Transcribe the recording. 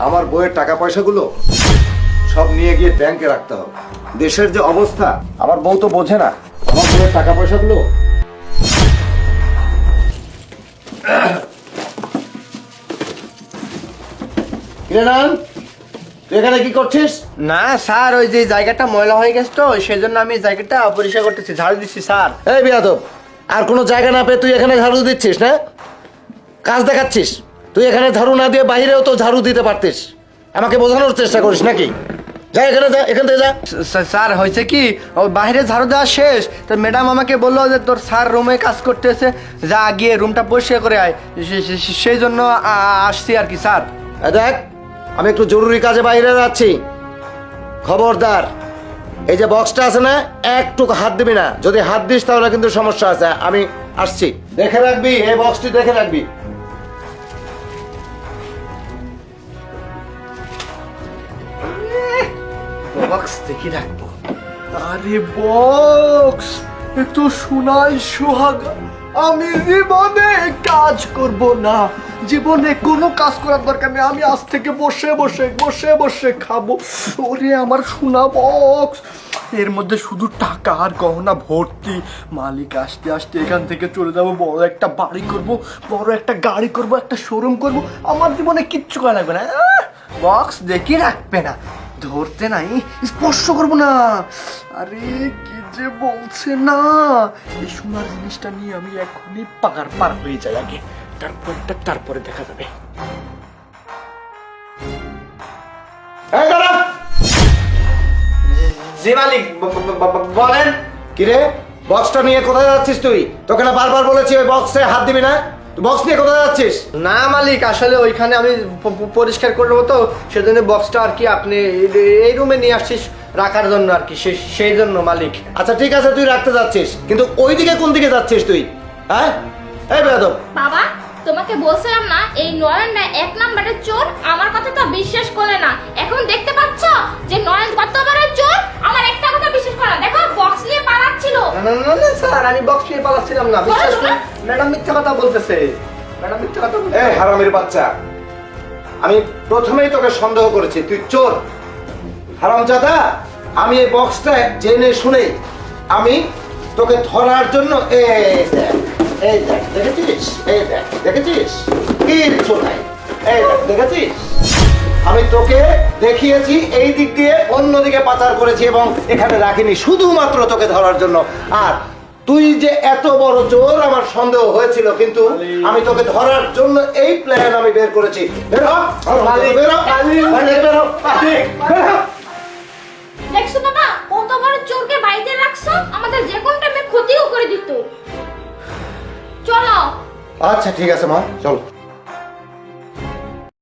আমার বইয়ের টাকা পয়সাগুলো সব নিয়ে গিয়ে ব্যাংকে রাখতে হবে। দেশের যে অবস্থা আমার বউ তো বোঝে না। আমার বইয়ের টাকা পয়সাগুলো তুই এখানে কি করছিস? না স্যার, ওই যে জায়গাটা ময়লা হয়ে গেছে তো সেজন্য আমি জায়গাটা পরিষ্কার করতেছি, ঝাড়ু দিচ্ছি স্যার। এই বিয়াদব, আর কোনো জায়গা না পেয়ে তুই এখানে ঝাড়ু দিচ্ছিস না? কাজ দেখাচ্ছিস? তুই এখানে ঝাড়ু না দিয়ে বাইরেও তো ঝাড়ু দিতে পারতিস। আমাকে বোঝানোর চেষ্টা করিস নাকি? যা এখানে, যা এখান থেকে যা। স্যার হয়েছে কি, ওই বাইরে ঝাড়ু দেওয়া শেষ তো ম্যাডাম আমাকে বললো যে তোর স্যার রুমে কাজ করতেছে, যা গিয়ে রুমটা পরিষ্কার করে আয়, সেই জন্য আসছি আর কি স্যার। দেখ, আমি একটু জরুরি কাজে বাইরে যাচ্ছি। খবরদার, এই যে বক্সটা আছে না, একটু হাত দিবি না। যদি হাত দিস তাহলে কিন্তু সমস্যা আছে। আমি আসছি, দেখে রাখবি, এই বক্সটি দেখে রাখবি। বক্স দেখি রাখবো। আরে বক্স, তো শোনাই সোহাগা, আমি জীবনে কাজ করব না, জীবনে কোনো কাজ করার দরকার নেই, আমি আজ থেকে বসে বসে বসে বসে খাবো। ওরে আমার সোনা বক্স, এর মধ্যে শুধু টাকা আর গহনা ভর্তি। মালিক আসতে আসতে এখান থেকে চলে যাবো, বড় একটা বাড়ি করব, বড় একটা গাড়ি করব, একটা শোরুম করব, আমার জীবনে কিচ্ছু করা লাগবে না। বক্স দেখি রাখবে না, ধরতে নাই, স্পর্শ করবো না। আরে কি যে বলছে না, এই সোনার জিনিসটা নিয়ে আমি এখনই পার হয়ে যাই আগে, তারপরে দেখা যাবে। এই দাঁড়া। জি মালিক, বলেন। কিরে, বক্সটা নিয়ে কোথায় যাচ্ছিস তুই? তোকে না বারবার বলেছি ওই বক্সে হাত দিবি না। বক্স নিয়ে কোথায় যাচ্ছিস? না মালিক, আসলে ওইখানে আমি পরিষ্কার করবো তো সেজন্য বক্সটা আর কি আপনি এই রুমে নিয়ে আসছিস রাখার জন্য আর কি, সেই জন্য মালিক। আচ্ছা ঠিক আছে, তুই রাখতে যাচ্ছিস, কিন্তু ওই দিকে কোন দিকে যাচ্ছিস তুই? হ্যাঁ, এই বেয়াদব। বাবা, তোমাকে বলছিলাম না এই নয়ন না এক নম্বরের চোর, আমার কথা তো বিশ্বাস করলে না। এখন দেখতে পাচ্ছ যে নয়ন কত বড় চোর, আমার একটা কথা বিশ্বাস করো না। দেখো বক্স নিয়ে পালাচ্ছিল। না স্যার, আমি বক্স নিয়ে পালাচ্ছিলাম না, বিশ্বাস করুন। ম্যাডাম মিথ্যা কথা বলতেছে, ম্যাডাম মিথ্যা কথা বলতেছে। এই হারামির বাচ্চা, আমি প্রথমেই তোকে সন্দেহ করেছি তুই চোর। হারামজাদা, আমি এই বক্সটা জেনে শুনে আমি তোকে ধরার জন্য এই দেখ দেখেছিস, এই দেখ দেখেছিস, কিচ্ছু নাই, এই দেখ দেখেছিস, আমি তোকে দেখিয়েছি এই দিক দিয়ে অন্যদিকে পাচার করেছি এবং এখানে রাখিনি শুধুমাত্র তোকে ধরার জন্য। আর তুই যে এত বড় চোর আমার সন্দেহ হয়েছিল, কিন্তু আমি তোকে ধরার জন্য এই প্ল্যান আমি বের করেছি। বের হ, বের হ, বের হ, বের হ। দেখছো বাবা, কত বড় চোরকে বাড়িতে রাখছো, আমাদের যে কোন টাইমে ক্ষতিও করে দিত। চলো। আচ্ছা ঠিক আছে মা, চলো।